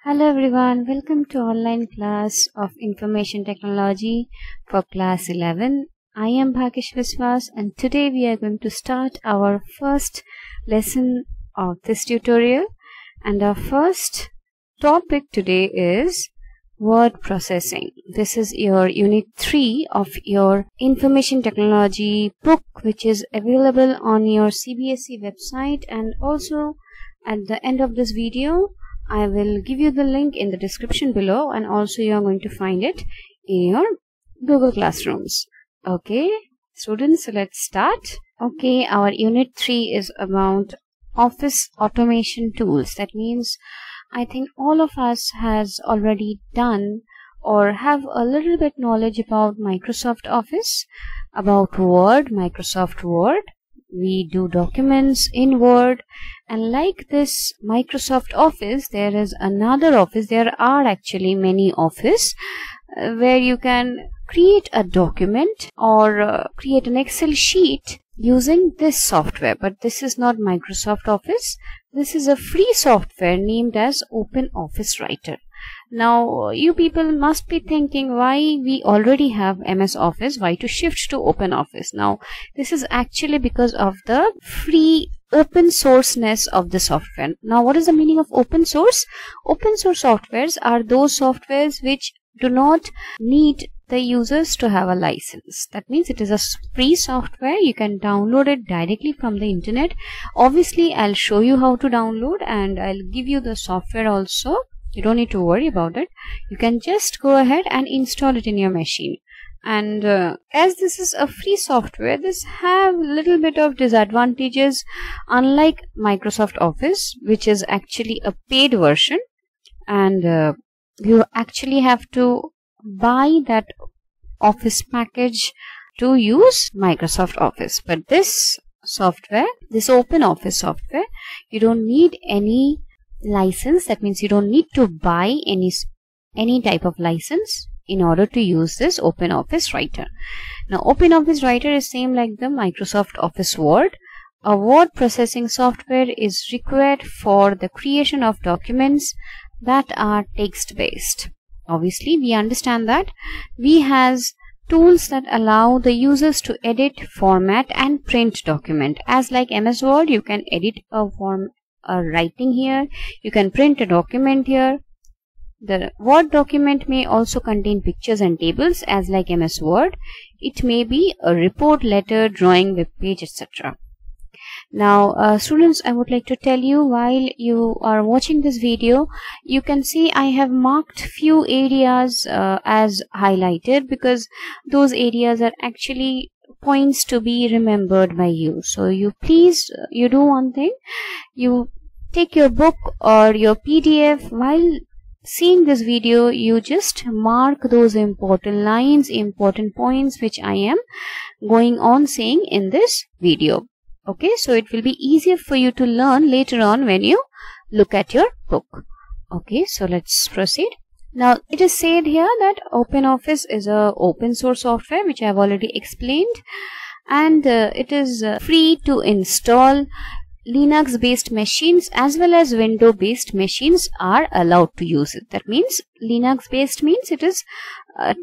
Hello everyone, welcome to online class of Information Technology for class 11. I am Bhagesh Viswas and today we are going to start our first lesson of this tutorial, and our first topic today is word processing. This is your unit 3 of your Information Technology book, which is available on your CBSE website, and also at the end of this video I will give you the link in the description below, and also you are going to find it in your Google Classrooms. Okay, students, so let's start. Okay, our unit 3 is about office automation tools. That means I think all of us has already done or have a little bit knowledge about Microsoft Office, about Word, Microsoft Word. We do documents in Word, and like this Microsoft Office, there is another office. There are actually many office where you can create a document or create an Excel sheet using this software. But this is not Microsoft Office. This is a free software named as Open Office Writer. Now you people must be thinking, why we already have MS Office, why to shift to Open Office? Now this is actually because of the free open sourceness of the software. Now what is the meaning of open source? Open source softwares are those softwares which do not need the users to have a license. That means it is a free software. You can download it directly from the internet. Obviously I'll show you how to download, and I'll give you the software also. You don't need to worry about it. You can just go ahead and install it in your machine. And as this is a free software, this have a little bit of disadvantages, unlike Microsoft Office, which is actually a paid version, and you actually have to buy that Office package to use Microsoft Office. But this software, this Open Office software, you don't need any license. That means you don't need to buy any type of license in order to use this Open Office Writer. Now Open Office Writer is same like the Microsoft Office Word. A word processing software is required for the creation of documents that are text based. Obviously we understand that we has tools that allow the users to edit, format and print document. As like MS Word, you can edit a writing here, you can print a document here. The Word document may also contain pictures and tables. As like MS Word, it may be a report, letter, drawing, web page, etc. Now students, I would like to tell you, while you are watching this video, you can see I have marked few areas as highlighted, because those areas are actually points to be remembered by you. So you please, you do one thing, you take your book or your PDF. While seeing this video, you just mark those important lines, important points which I am going on saying in this video. Okay, so it will be easier for you to learn later on when you look at your book. Okay, so let's proceed. Now it is said here that OpenOffice is a open source software, which I have already explained, and it is free to install. Linux based machines as well as Windows based machines are allowed to use it. That means Linux based means it is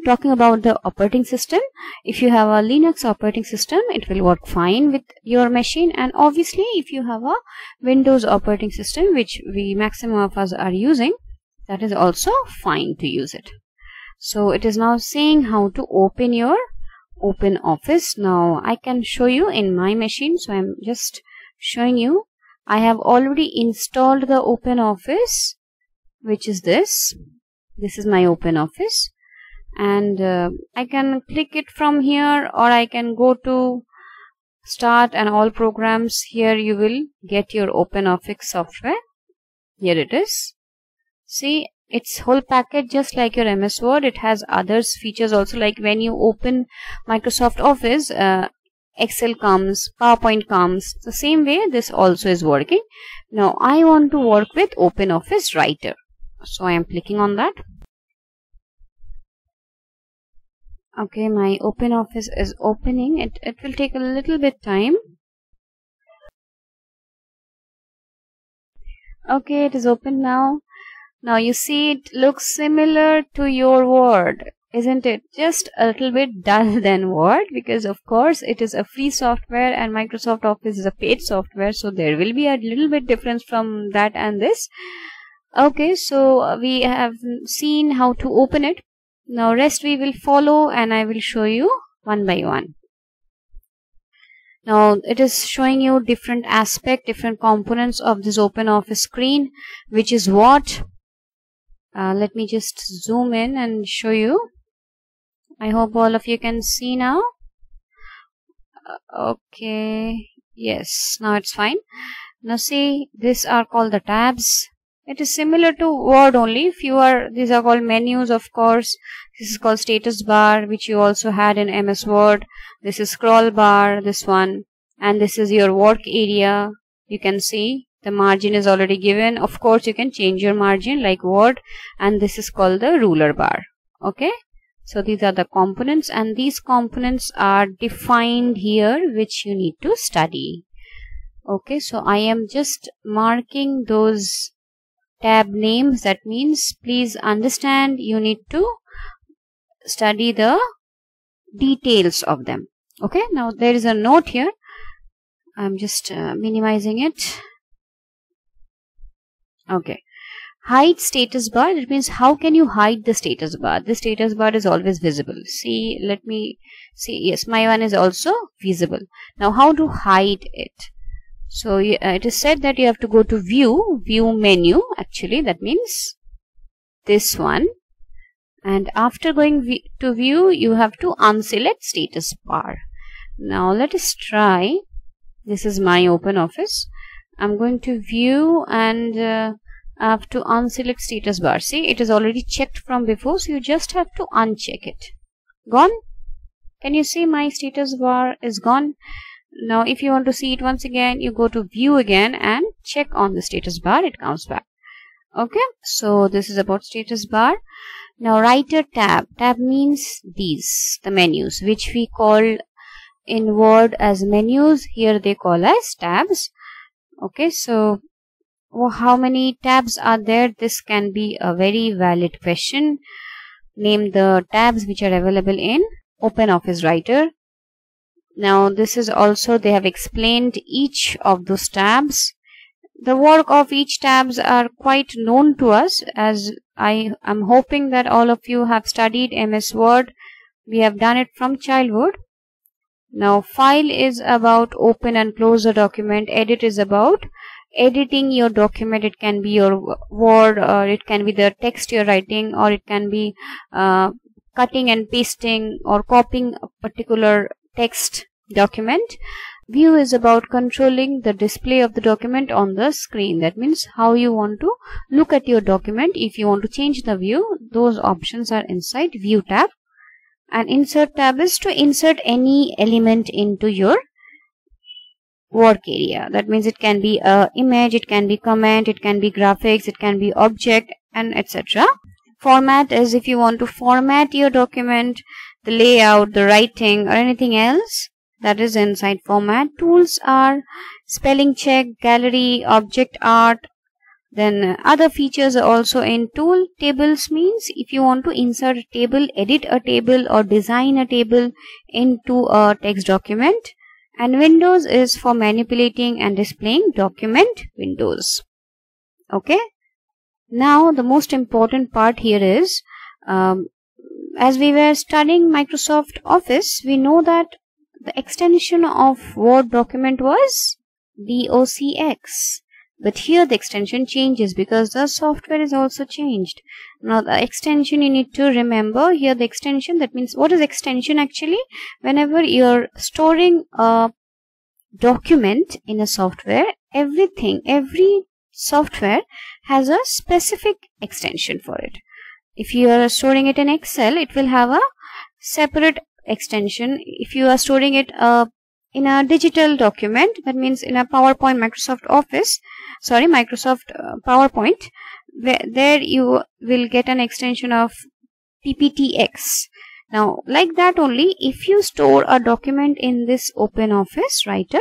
talking about the operating system. If you have a Linux operating system, it will work fine with your machine, and obviously if you have a Windows operating system, which we maximum of us are using, that is also fine to use it. So it is now saying how to open your Open Office. Now I can show you in my machine, so I am just showing you. I have already installed the Open Office, which is this. This is my Open Office, and I can click it from here, or I can go to Start and All Programs. Here you will get your Open Office software. Here it is. See, it's whole package just like your MS Word. It has others features also, like when you open Microsoft Office, Excel comes, PowerPoint comes. The same way this also is working. Now I want to work with Open Office Writer, so I am clicking on that. Okay, my Open Office is opening. It will take a little bit time. Okay, it is open now. Now you see it looks similar to your Word, isn't it? Just a little bit dull than Word, because of course it is a free software and Microsoft Office is a paid software, so there will be a little bit difference from that and this. Okay, so we have seen how to open it. Now rest we will follow and I will show you one by one. Now it is showing you different aspect, different components of this OpenOffice screen, which is what? Let me just zoom in and show you. I hope all of you can see now. Okay, yes, now it's fine. Now see, these are called the tabs. It is similar to Word only. These are called menus, of course. This is called status bar, which you also had in MS Word. This is scroll bar, this one. And this is your work area. You can see the margin is already given. Of course, you can change your margin like Word. And this is called the ruler bar. Okay. So these are the components, and these components are defined here, which you need to study. Okay. So I am just marking those tab names. That means please understand you need to study the details of them. Okay, now there is a note here. I'm just minimizing it. Okay, hide status bar. That means how can you hide the status bar? The status bar is always visible. See, let me see. Yes, my one is also visible. Now how to hide it? So it is said that you have to go to view menu. Actually, that means this one. And after going to view, you have to unselect status bar. Now let us try. This is my OpenOffice. I'm going to view and I have to unselect status bar. See, it is already checked from before, so you just have to uncheck it. Gone? Can you see my status bar is gone? Now if you want to see it once again, you go to view again and check on the status bar. It comes back. Okay, so this is about status bar. Now writer tab. Tab means these, the menus, which we call in Word as menus. Here they call as tabs. Okay, so how many tabs are there? This can be a very valid question. Name the tabs which are available in OpenOffice Writer. Now this is also, they have explained each of those tabs. The work of each tabs are quite known to us, as I am hoping that all of you have studied MS Word. We have done it from childhood. Now file is about open and close the document. Edit is about editing your document. It can be your Word, or it can be the text you're writing, or it can be cutting and pasting or copying a particular text document. View is about controlling the display of the document on the screen. That means how you want to look at your document. If you want to change the view, those options are inside view tab. And insert tab is to insert any element into your work area. That means it can be a image, it can be comment, it can be graphics, it can be object, and etc. Format is if you want to format your document, the layout, the writing, or anything else, that is inside format. Tools are spelling check, gallery, object art. Then other features are also in tool. Tables means if you want to insert a table, edit a table, or design a table into a text document. And windows is for manipulating and displaying document windows. Okay. Now the most important part here is, as we were studying Microsoft Office, we know that the extension of Word document was DOCX. But here the extension changes because the software is also changed. Now the extension you need to remember here, the extension, that means what is extension actually? Whenever you're storing a document in a software, every software has a specific extension for it. If you are storing it in Excel, it will have a separate extension. If you are storing it in a digital document, that means in a PowerPoint, Microsoft PowerPoint, there you will get an extension of PPTX. Now, like that only, if you store a document in this OpenOffice Writer,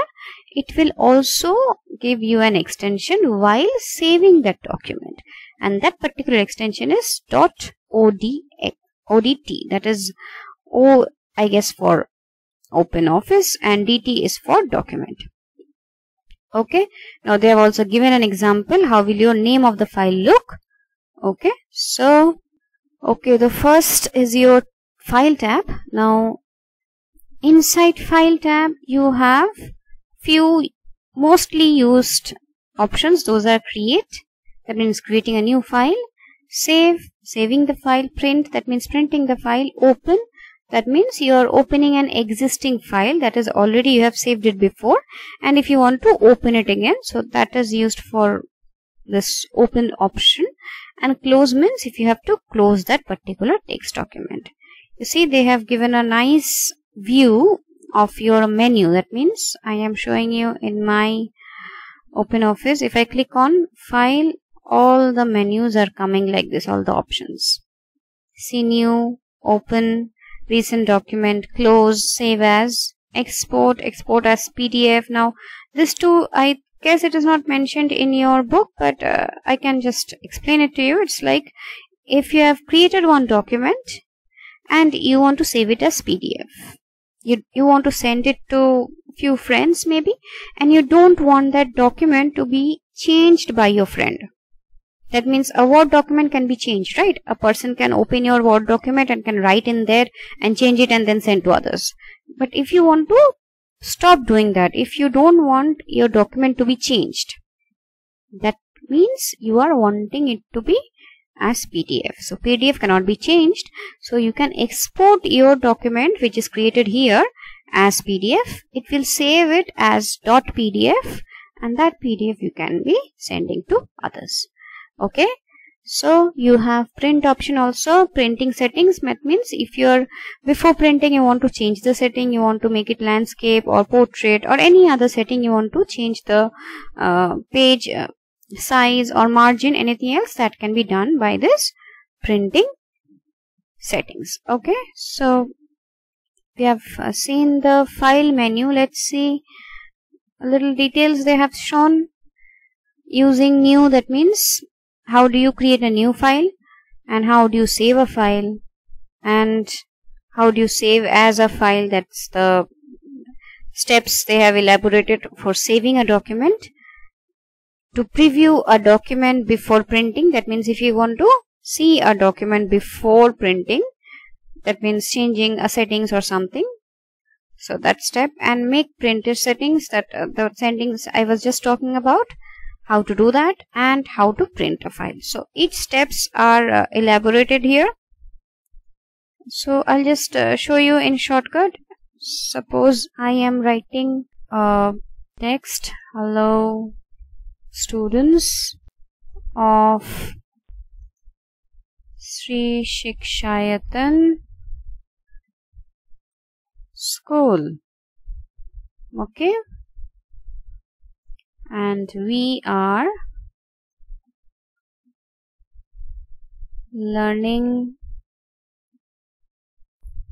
it will also give you an extension while saving that document. and that particular extension is .odt, that is O, I guess, for OpenOffice, and DT is for document. Okay, now they have also given an example how will your name of the file look. Okay, so the first is your file tab. Now inside file tab you have few mostly used options. Those are create, that means creating a new file; save, saving the file; print, that means printing the file; open, that means you are opening an existing file that is already you have saved it before, and if you want to open it again, so that is used for this open option; and close means if you have to close that particular text document. You see, they have given a nice view of your menu. That means I am showing you in my OpenOffice. If I click on file, all the menus are coming like this, all the options. See new, open, recent document, close, save as, export, export as PDF. Now this too, I guess it is not mentioned in your book, but I can just explain it to you. It's like if you have created one document and you want to save it as PDF, you want to send it to few friends maybe, and you don't want that document to be changed by your friend. That means a Word document can be changed, right? A person can open your Word document and can write in there and change it and then send to others. But if you want to stop doing that, if you don't want your document to be changed, that means you are wanting it to be as PDF. So PDF cannot be changed. So you can export your document which is created here as PDF. It will save it as .pdf, and that PDF you can be sending to others. Okay, so you have print option also. Printing settings, that means if you're before printing you want to change the setting, you want to make it landscape or portrait or any other setting, you want to change the page size or margin, anything else, that can be done by this printing settings. Okay, so we have seen the file menu. Let's see a little details they have shown. Using new, that means how do you create a new file, and how do you save a file, and how do you save as a file. That's the steps they have elaborated for saving a document. To preview a document before printing, that means if you want to see a document before printing, that means changing a settings or something, so that step. And make printer settings, that the settings I was just talking about, how to do that, and how to print a file. So each steps are elaborated here. So I'll just show you in shortcut. Suppose I am writing text, hello students of Sri Shikshayatan School. Okay, and we are learning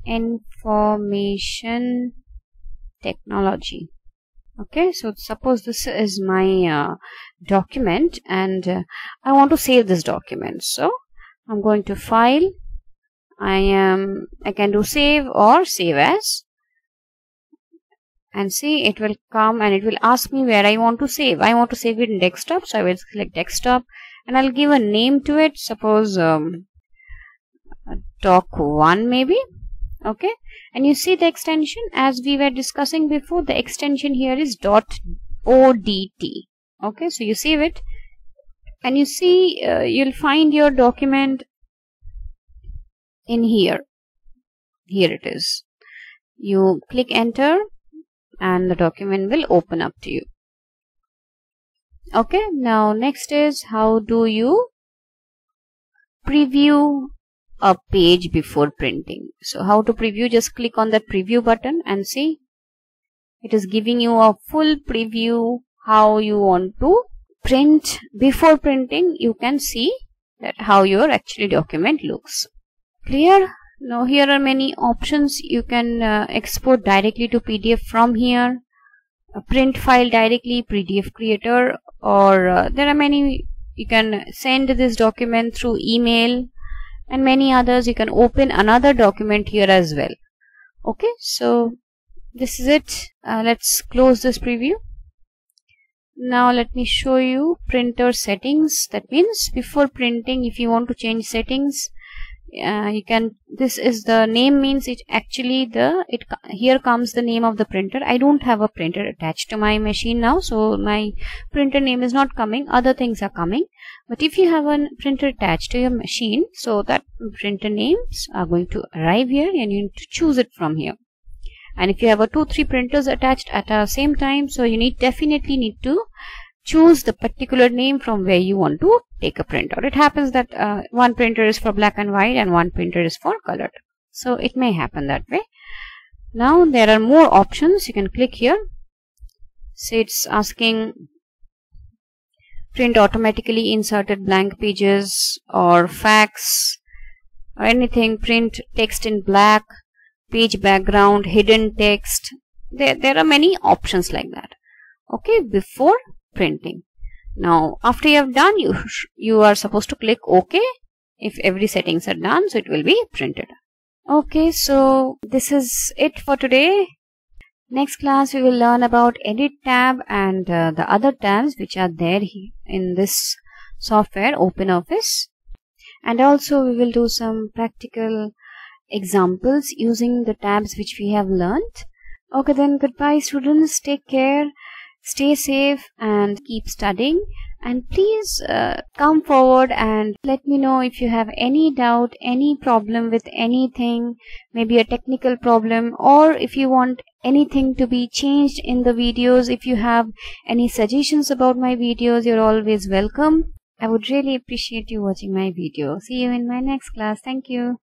information technology. Okay, so suppose this is my document, and I want to save this document. So I'm going to file, I can do save or save as, and see it will come and it will ask me where I want to save. I want to save it in desktop, so I will select desktop and I'll give a name to it. Suppose doc1 maybe. Okay, and you see the extension as we were discussing before, the extension here is .odt. Okay, so you save it and you see you'll find your document in here. Here it is. You click enter and the document will open up to you. Okay, now next is how do you preview a page before printing. So how to preview, just click on that preview button and see it is giving you a full preview how you want to print. Before printing you can see that how your actually document looks. Clear? Now here are many options. You can export directly to PDF from here, print file directly, PDF creator, or there are many You can send this document through email and many others. You can open another document here as well. Okay, so this is it. Let's close this preview. Now let me show you printer settings. That means before printing, if you want to change settings, you can. This is the name, means it actually here comes the name of the printer. I don't have a printer attached to my machine now, so my printer name is not coming. Other things are coming. But if you have a printer attached to your machine, so that printer names are going to arrive here, and you need to choose it from here. And if you have 2-3 printers attached at the same time, so you definitely need to choose the particular name from where you want to take a printout. It happens that one printer is for black and white and one printer is for colored. So it may happen that way. Now there are more options. You can click here. Say it's asking print automatically inserted blank pages or fax or anything, print text in black, page background, hidden text. There are many options like that. Okay, before printing. Now after you have done, you are supposed to click OK. If every settings are done, so it will be printed. Okay, so this is it for today. Next class we will learn about edit tab and the other tabs which are there in this software OpenOffice, and also we will do some practical examples using the tabs which we have learned. Okay, then goodbye students, take care, stay safe and keep studying, and please come forward and let me know if you have any doubt, any problem with anything, maybe a technical problem, or if you want anything to be changed in the videos. If you have any suggestions about my videos, you're always welcome. I would really appreciate you watching my video. See you in my next class. Thank you.